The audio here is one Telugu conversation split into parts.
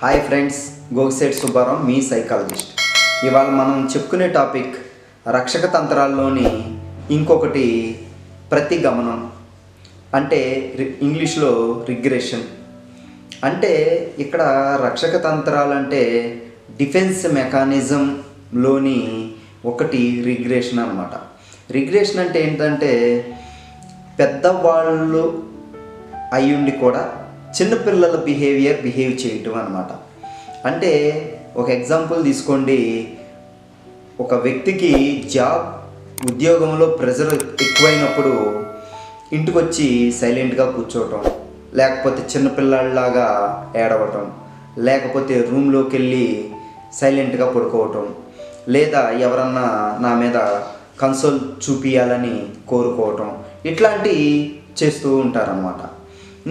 హాయ్ ఫ్రెండ్స్, గోగిశెట్టి సుబ్బారావు మీ సైకాలజిస్ట్. ఇవాళ మనం చెప్పుకునే టాపిక్ రక్షక తంత్రాల్లోని ఇంకొకటి ప్రతిగమనం, అంటే ఇంగ్లీష్లో రిగ్రెషన్. అంటే ఇక్కడ రక్షక తంత్రాలంటే డిఫెన్స్ మెకానిజంలోని ఒకటి రిగ్రెషన్ అన్నమాట. రిగ్రెషన్ అంటే ఏంటంటే పెద్దవాళ్ళు అయ్యుండి కూడా చిన్నపిల్లల బిహేవ్ చేయటం అన్నమాట. అంటే ఒక ఎగ్జాంపుల్ తీసుకోండి. ఒక వ్యక్తికి ఉద్యోగంలో ప్రెజర్ ఎక్కువైనప్పుడు ఇంటికి వచ్చి సైలెంట్గా కూర్చోవటం, లేకపోతే చిన్నపిల్లలాగా ఏడవటం, లేకపోతే రూమ్లోకి వెళ్ళి సైలెంట్గా పడుకోవటం, లేదా ఎవరన్నా నా మీద కన్సోల్ చూపించాలని కోరుకోవటం, ఇట్లాంటివి చేస్తూ ఉంటారన్నమాట.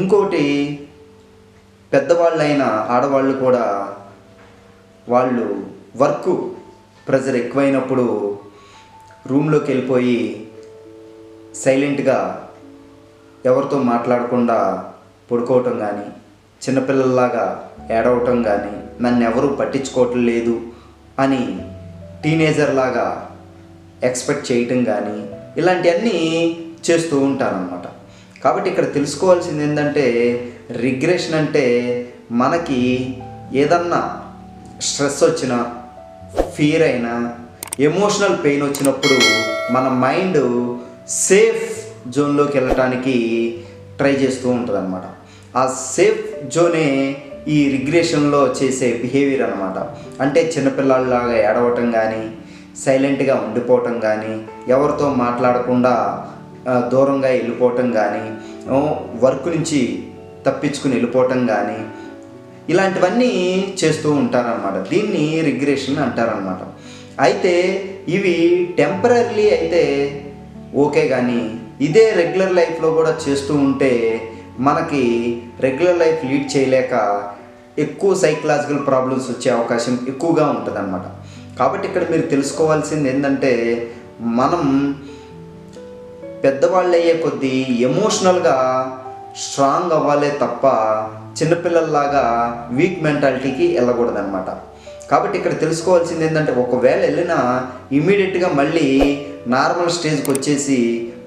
ఇంకోటి, పెద్దవాళ్ళైన ఆడవాళ్ళు కూడా వాళ్ళు వర్క్ ప్రెజర్ ఎక్కువైనప్పుడు రూమ్లోకి వెళ్ళిపోయి సైలెంట్గా ఎవరితో మాట్లాడకుండా పడుకోవటం కానీ, చిన్నపిల్లల్లాగా ఏడవటం కానీ, నన్ను ఎవరూ పట్టించుకోవటం లేదు అని టీనేజర్ లాగా ఎక్స్పెక్ట్ చేయటం కానీ, ఇలాంటివన్నీ చేస్తూ ఉంటారన్నమాట. కాబట్టి ఇక్కడ తెలుసుకోవాల్సింది ఏంటంటే రిగ్రెషన్ అంటే మనకి ఏదన్నా స్ట్రెస్ వచ్చినా, ఫియర్ అయినా, ఎమోషనల్ పెయిన్ వచ్చినప్పుడు మన మైండ్ సేఫ్ జోన్లోకి వెళ్ళటానికి ట్రై చేస్తూ ఉంటుంది అన్నమాట. ఆ సేఫ్ జోనే ఈ రిగ్రెషన్లో చేసే బిహేవియర్ అన్నమాట. అంటే చిన్నపిల్లలాగా ఏడవటం కానీ, సైలెంట్గా ఉండిపోవటం కానీ, ఎవరితో మాట్లాడకుండా దూరంగా వెళ్ళిపోవటం కానీ, వర్క్ నుంచి తప్పించుకుని వెళ్ళిపోవటం కానీ, ఇలాంటివన్నీ చేస్తూ ఉంటారనమాట. దీన్ని రిగ్రెషన్ అంటారనమాట. అయితే ఇవి టెంపరీ అయితే ఓకే, కానీ ఇదే రెగ్యులర్ లైఫ్లో కూడా చేస్తూ ఉంటే మనకి రెగ్యులర్ లైఫ్ లీడ్ చేయలేక ఎక్కువ సైకలాజికల్ ప్రాబ్లమ్స్ వచ్చే అవకాశం ఎక్కువగా ఉంటుందన్నమాట. కాబట్టి ఇక్కడ మీరు తెలుసుకోవాల్సింది ఏంటంటే మనం పెద్దవాళ్ళు అయ్యే కొద్దీ ఎమోషనల్గా స్ట్రాంగ్ అవ్వాలే తప్ప చిన్నపిల్లల్లాగా వీక్ మెంటాలిటీకి వెళ్ళకూడదన్నమాట. కాబట్టి ఇక్కడ తెలుసుకోవాల్సింది ఏంటంటే ఒకవేళ వెళ్ళినా ఇమీడియట్గా మళ్ళీ నార్మల్ స్టేజ్కి వచ్చేసి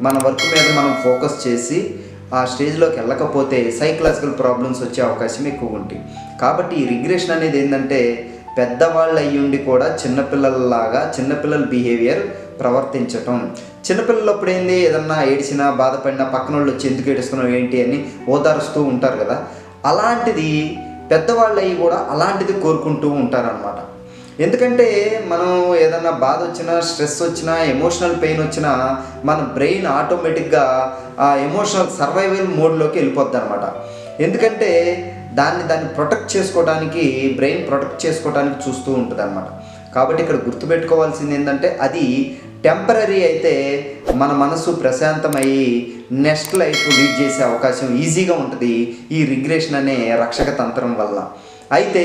మన వర్క్ మీద మనం ఫోకస్ చేసి ఆ స్టేజ్లోకి వెళ్ళకపోతే సైకలాజికల్ ప్రాబ్లమ్స్ వచ్చే అవకాశం ఎక్కువ ఉంటాయి. కాబట్టి ఈ రిగ్రెషన్ అనేది ఏంటంటే పెద్దవాళ్ళు అయ్యుండి కూడా చిన్నపిల్లల బిహేవియర్ ప్రవర్తించటం. చిన్నపిల్లలప్పుడు ఏంది, ఏదన్నా ఏడిచినా బాధపడినా పక్కన వాళ్ళు వచ్చి ఎందుకు ఏడుస్తున్నావు ఏంటి అని ఓదారుస్తూ ఉంటారు కదా. అలాంటిది పెద్దవాళ్ళు అయ్యి కూడా అలాంటిది కోరుకుంటూ ఉంటారనమాట. ఎందుకంటే మనం ఏదన్నా బాధ వచ్చినా, స్ట్రెస్ వచ్చినా, ఎమోషనల్ పెయిన్ వచ్చినా మన బ్రెయిన్ ఆటోమేటిక్గా ఆ ఎమోషనల్ సర్వైవల్ మోడ్లోకి వెళ్ళిపోద్ది అనమాట. ఎందుకంటే దాన్ని ప్రొటెక్ట్ చేసుకోవడానికి, బ్రెయిన్ ప్రొటెక్ట్ చేసుకోవడానికి చూస్తూ ఉంటుంది అనమాట. కాబట్టి ఇక్కడ గుర్తుపెట్టుకోవాల్సింది ఏంటంటే అది టెంపరీ అయితే మన మనసు ప్రశాంతమయ్యి నెక్స్ట్ లైఫ్ లీడ్ చేసే అవకాశం ఈజీగా ఉంటుంది ఈ రిగ్రెషన్ అనే రక్షక తంత్రం వల్ల. అయితే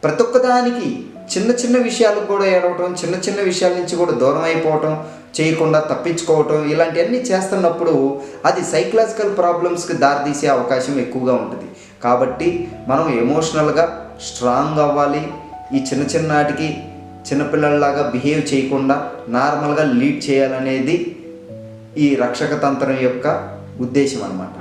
ప్రతి ఒక్కదానికి చిన్న విషయాలకు కూడా ఏడవటం, చిన్న విషయాల నుంచి కూడా దూరం అయిపోవటం, చేయకుండా తప్పించుకోవటం, ఇలాంటివన్నీ చేస్తున్నప్పుడు అది సైకలాజికల్ ప్రాబ్లమ్స్కి దారితీసే అవకాశం ఎక్కువగా ఉంటుంది. కాబట్టి మనం ఎమోషనల్గా స్ట్రాంగ్ అవ్వాలి. ఈ చిన్నటికి చిన్నపిల్లల్లాగా బిహేవ్ చేయకుండా నార్మల్గా లీడ్ చేయాలనేది ఈ రక్షక తంత్రం యొక్క ఉద్దేశం అన్నమాట.